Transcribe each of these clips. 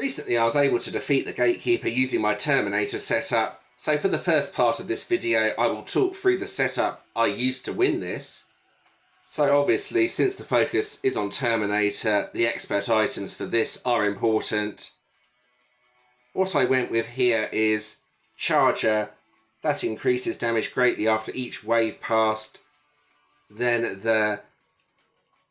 Recently I was able to defeat the Gatekeeper using my Terminator setup, so for the first part of this video I will talk through the setup I used to win this. So obviously, since the focus is on Terminator, the expert items for this are important. What I went with here is Charger. That increases damage greatly after each wave passed. Then the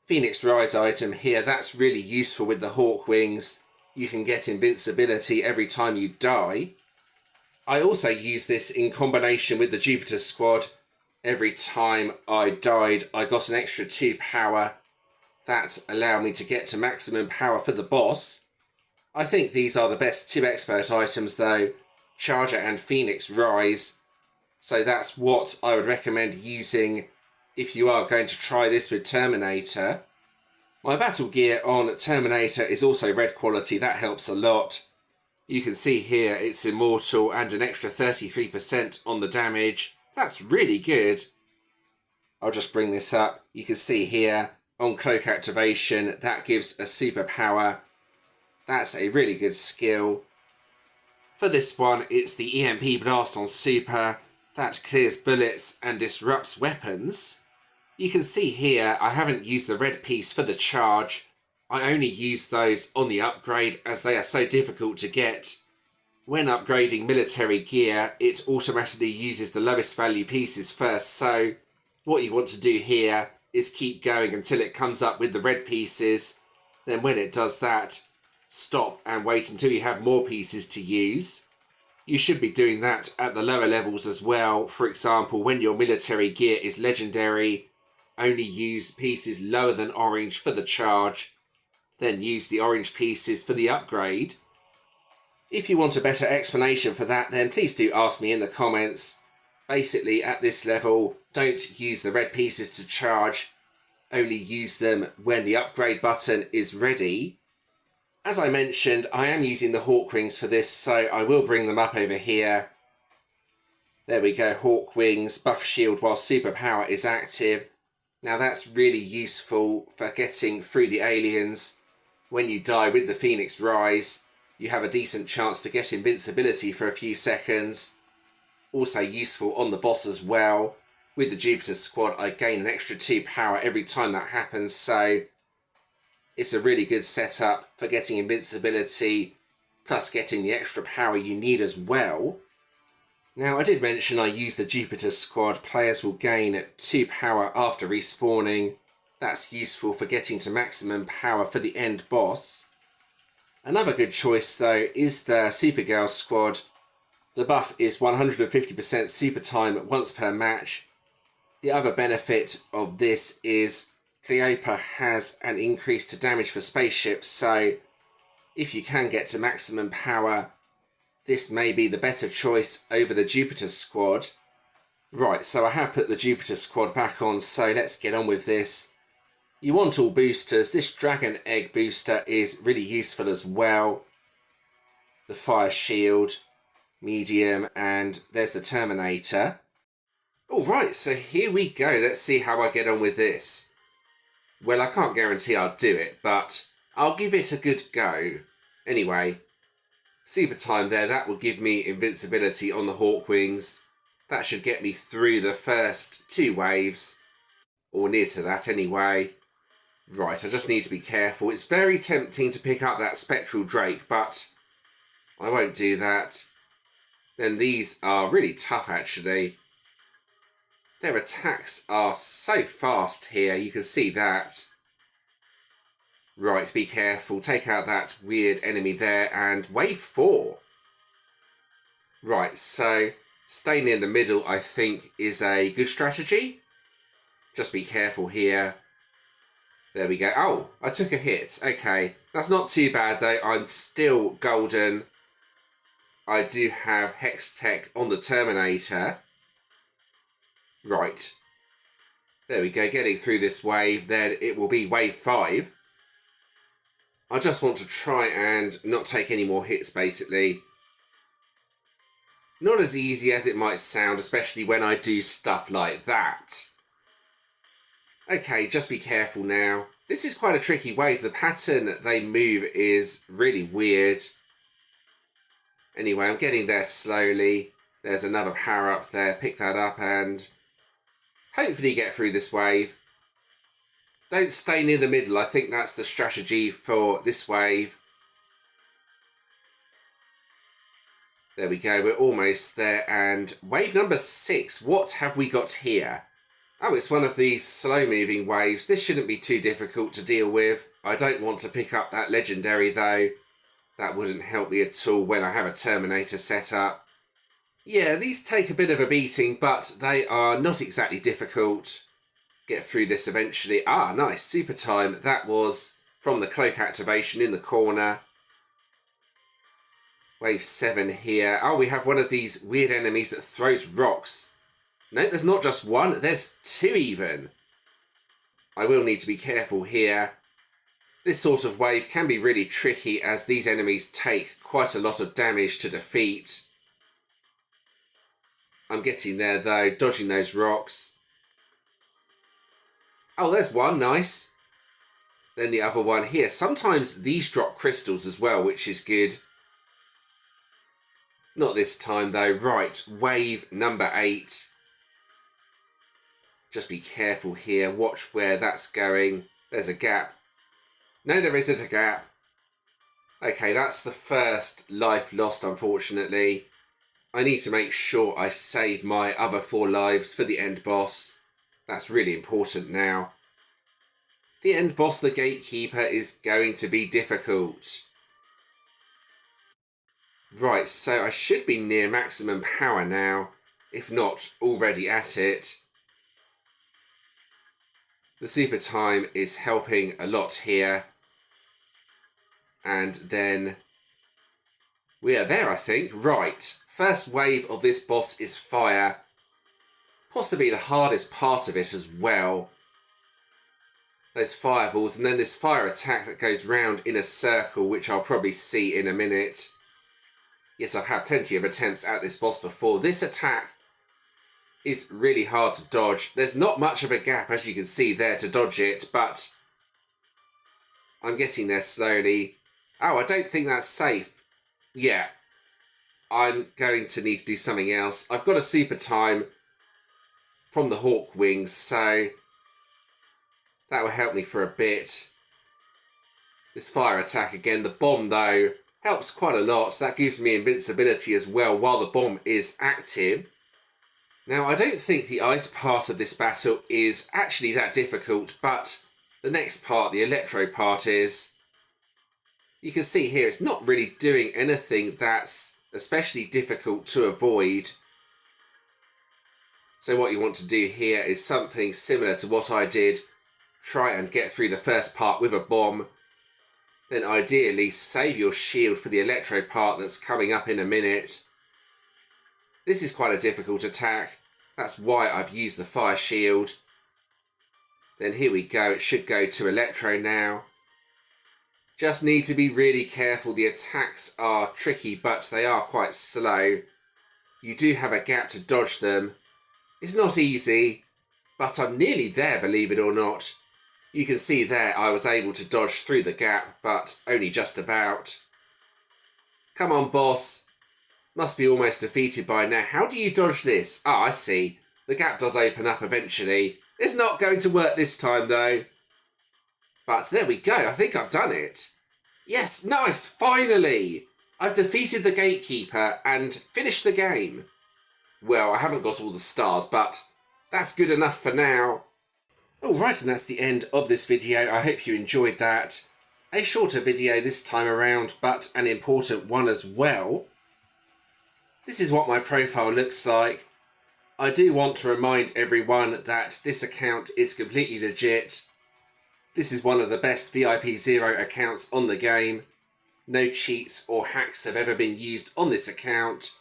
Phoenix Rise item here, that's really useful with the Hawk Wings. You can get invincibility every time you die. I also use this in combination with the Jupiter Squad. Every time I died, I got an extra 2 power. That allowed me to get to maximum power for the boss. I think these are the best 2 expert items though, Charger and Phoenix Rise. So that's what I would recommend using if you are going to try this with Terminator. My battle gear on Terminator is also red quality, that helps a lot. You can see here it's immortal and an extra 33% on the damage. That's really good. I'll just bring this up. You can see here on cloak activation that gives a superpower. That's a really good skill. For this one it's the EMP blast on super. That clears bullets and disrupts weapons. You can see here I haven't used the red piece for the charge. I only use those on the upgrade as they are so difficult to get. When upgrading military gear, it automatically uses the lowest value pieces first, so what you want to do here is keep going until it comes up with the red pieces. Then when it does that, stop and wait until you have more pieces to use. You should be doing that at the lower levels as well. For example, when your military gear is legendary, only use pieces lower than orange for the charge, then use the orange pieces for the upgrade. If you want a better explanation for that, then please do ask me in the comments. Basically, at this level, don't use the red pieces to charge, only use them when the upgrade button is ready. As I mentioned, I am using the Hawk Wings for this, so I will bring them up over here. There we go, Hawk Wings, buff shield while superpower is active. Now that's really useful for getting through the aliens. When you die with the Phoenix Rise, you have a decent chance to get invincibility for a few seconds. Also useful on the boss as well. With the Jupiter Squad, I gain an extra 2 power every time that happens, so it's a really good setup for getting invincibility, plus getting the extra power you need as well. Now, I did mention I use the Jupiter Squad. Players will gain 2 power after respawning. That's useful for getting to maximum power for the end boss. Another good choice though is the Supergirl Squad. The buff is 150% super time once per match. The other benefit of this is Gatekeeper has an increase to damage for spaceships, so if you can get to maximum power, this may be the better choice over the Jupiter Squad. Right, so I have put the Jupiter Squad back on, so let's get on with this. You want all boosters. This Dragon Egg booster is really useful as well. The Fire Shield, medium, and there's the Terminator. Alright, so here we go. Let's see how I get on with this. Well, I can't guarantee I'll do it, but I'll give it a good go. Anyway, super time there, that will give me invincibility on the Hawk Wings. That should get me through the first 2 waves, or near to that anyway. Right, I just need to be careful. It's very tempting to pick up that Spectral Drake, but I won't do that. Then these are really tough actually. Their attacks are so fast here, you can see that. Right, be careful. Take out that weird enemy there, and wave 4. Right, so staying in the middle I think is a good strategy. Just be careful here. There we go. Oh, I took a hit. Okay, that's not too bad though. I'm still golden. I do have Hex Tech on the Terminator. Right. There we go, getting through this wave, then it will be wave 5. I just want to try and not take any more hits, basically. Not as easy as it might sound, especially when I do stuff like that. Okay, just be careful now. This is quite a tricky wave. The pattern they move is really weird. Anyway, I'm getting there slowly. There's another power up there. Pick that up and hopefully get through this wave. Don't stay near the middle. I think that's the strategy for this wave. There we go. We're almost there. And wave number 6. What have we got here? Oh, it's one of these slow-moving waves. This shouldn't be too difficult to deal with. I don't want to pick up that legendary, though. That wouldn't help me at all when I have a Terminator set up. Yeah, these take a bit of a beating, but they are not exactly difficult. Get through this eventually. Ah, nice. Super time. That was from the cloak activation in the corner. Wave 7 here. Oh, we have one of these weird enemies that throws rocks. No, there's not just one. There's 2 even. I will need to be careful here. This sort of wave can be really tricky as these enemies take quite a lot of damage to defeat. I'm getting there though, dodging those rocks. Oh, there's one, nice. Then the other one here. Sometimes these drop crystals as well, which is good. Not this time though. Right, wave number 8. Just be careful here. Watch where that's going. There's a gap. No, there isn't a gap. Okay, that's the first life lost, unfortunately. I need to make sure I save my other 4 lives for the end boss. That's really important now. The end boss, the Gatekeeper, is going to be difficult. Right, so I should be near maximum power now, if not already at it. The super time is helping a lot here. And then we are there, I think. Right, first wave of this boss is fire. Possibly the hardest part of it as well. Those fireballs, and then this fire attack that goes round in a circle, which I'll probably see in a minute. Yes, I've had plenty of attempts at this boss before. This attack is really hard to dodge. There's not much of a gap, as you can see there, to dodge it, but I'm getting there slowly. Oh, I don't think that's safe. Yeah, I'm going to need to do something else. I've got a super time from the Hawk Wings, so that will help me for a bit. This fire attack again. The bomb, though, helps quite a lot. So that gives me invincibility as well while the bomb is active. Now, I don't think the ice part of this battle is actually that difficult, but the next part, the electro part, is... You can see here, it's not really doing anything that's especially difficult to avoid. So what you want to do here is something similar to what I did. Try and get through the first part with a bomb. Then ideally save your shield for the electro part that's coming up in a minute. This is quite a difficult attack. That's why I've used the fire shield. Then here we go. It should go to electro now. Just need to be really careful. The attacks are tricky, but they are quite slow. You do have a gap to dodge them. It's not easy, but I'm nearly there, believe it or not. You can see there I was able to dodge through the gap, but only just about. Come on, boss. Must be almost defeated by now. How do you dodge this? Ah, I see. The gap does open up eventually. It's not going to work this time, though. But there we go. I think I've done it. Yes, nice. Finally. I've defeated the Gatekeeper and finished the game. Well, I haven't got all the stars, but that's good enough for now. Alright, and that's the end of this video. I hope you enjoyed that. A shorter video this time around, but an important one as well. This is what my profile looks like. I do want to remind everyone that this account is completely legit. This is one of the best VIP 0 accounts on the game. No cheats or hacks have ever been used on this account.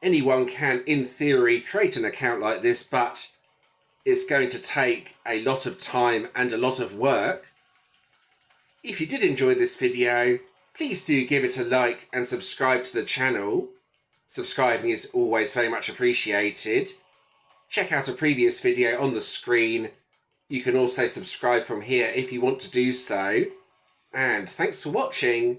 Anyone can, in theory, create an account like this, but it's going to take a lot of time and a lot of work. If you did enjoy this video, please do give it a like and subscribe to the channel. Subscribing is always very much appreciated. Check out a previous video on the screen. You can also subscribe from here if you want to do so. And thanks for watching.